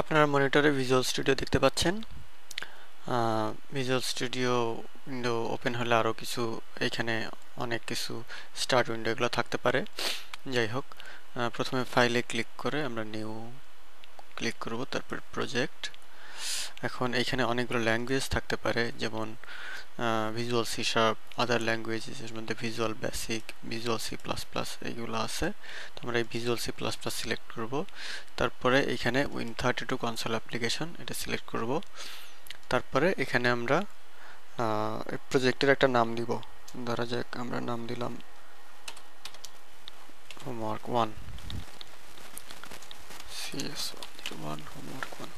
আপনারা মনিটরে visual studio দেখতে পাচ্ছেন। ভিজুয়াল স্টুডিও উইন্ডো ওপেন হলে আরও কিছু এখানে অনেক কিছু স্টার্ট উইন্ডো এগুলো থাকতে পারে। যাই হোক, প্রথমে ফাইলে ক্লিক করে আমরা নিউ ক্লিক করব, তারপর প্রজেক্ট। এখন এইখানে অনেকগুলো ল্যাঙ্গুয়েজ থাকতে পারে, যেমন visual C sharp, other languages এর মধ্যে visual basic, visual C plus plus এইগুলো আছে। তো আমরা এই visual C plus plus select করব। তারপরে এখানে Win32 কনসোল অ্যাপ্লিকেশন এটা সিলেক্ট করব। তারপরে এখানে আমরা প্রজেক্টের একটা নাম দিব। ধরা যাক আমরা নাম দিলাম হোমওয়ার্ক 1, CS1 হোমওয়ার্ক 1।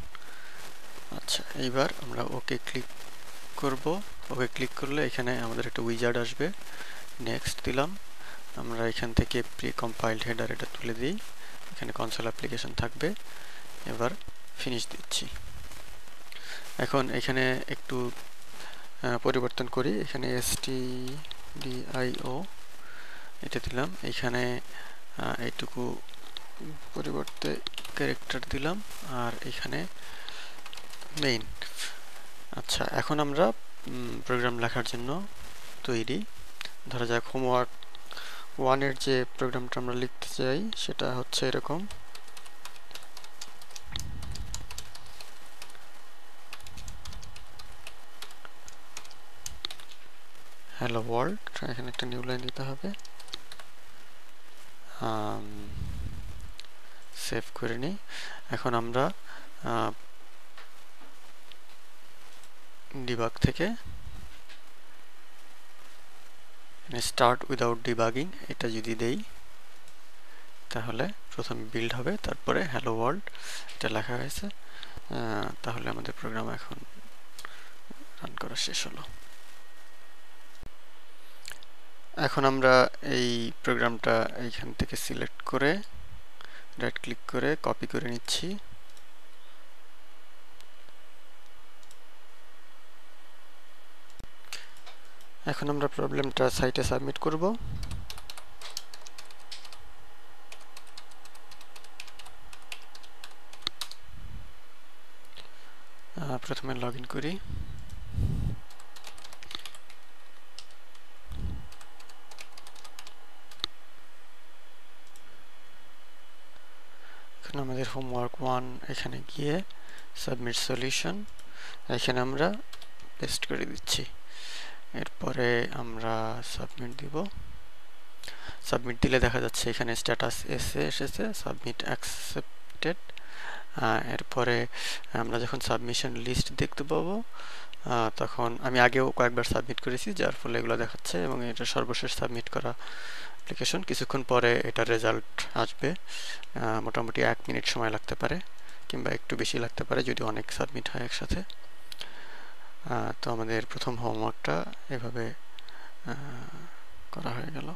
আচ্ছা, এইবার আমরা ওকে ক্লিক করব। ওকে ক্লিক করলে এখানে আমাদের একটা উইজার্ড আসবে। নেক্সট দিলাম। আমরা এখান থেকে প্রি কম্পাইলড হেডার এটা তুলে দিই, এখানে কনসোল অ্যাপ্লিকেশন থাকবে। এবার ফিনিশ দিচ্ছি। এখন এখানে একটু পরিবর্তন করি, এখানে stdio এটা দিলাম, এখানে এইটুকু পরিবর্তে ক্যারেক্টার দিলাম, আর এখানে মেইন। আচ্ছা, এখন আমরা প্রোগ্রাম লেখার জন্য তৈরি। ধরা যাক হোমওয়ার্ক 1 এর যে প্রোগ্রামটা আমরা লিখতে চাই সেটা হচ্ছে এরকম। হ্যালো ওয়ার্ল্ড, এখানে একটা নিউ লাইন দিতে হবে। সেভ করে নিই। এখন আমরা ডিবাগ থেকে স্টার্ট উইদাউট ডিবাগিং এটা যদি দেই, তাহলে প্রথমে বিল্ড হবে, তারপরে হ্যালো ওয়ার্ল্ড এটা লেখা হয়েছে। তাহলে আমাদের প্রোগ্রাম এখন রান করা শেষ হলো। এখন আমরা এই প্রোগ্রামটা এইখান থেকে সিলেক্ট করে রাইট ক্লিক করে কপি করে নিচ্ছি। এখন আমরা প্রবলেমটা সাইটে সাবমিট করব। প্রথমে লগ ইন করি। এখন আমাদের হোমওয়ার্ক 1 এখানে গিয়ে সাবমিট সলিউশন এখানে আমরা পেস্ট করে দিচ্ছি। এরপরে আমরা সাবমিট দিব। সাবমিট দিলে দেখা যাচ্ছে এখানে স্ট্যাটাস এসেছে সাবমিট অ্যাকসেপ্টেড। এরপরে আমরা যখন সাবমিশন লিস্ট দেখতে পাবো, তখন আমি আগেও কয়েকবার সাবমিট করেছি, যার ফলে এগুলো দেখাচ্ছে, এবং এটা সর্বশেষ সাবমিট করা অ্যাপ্লিকেশন। কিছুক্ষণ পরে এটার রেজাল্ট আসবে। মোটামুটি 1 মিনিট সময় লাগতে পারে, কিংবা একটু বেশি লাগতে পারে যদি অনেক সাবমিট হয় একসাথে। তো আমাদের প্রথম হোমওয়ার্কটা এভাবে করা হয়ে গেল।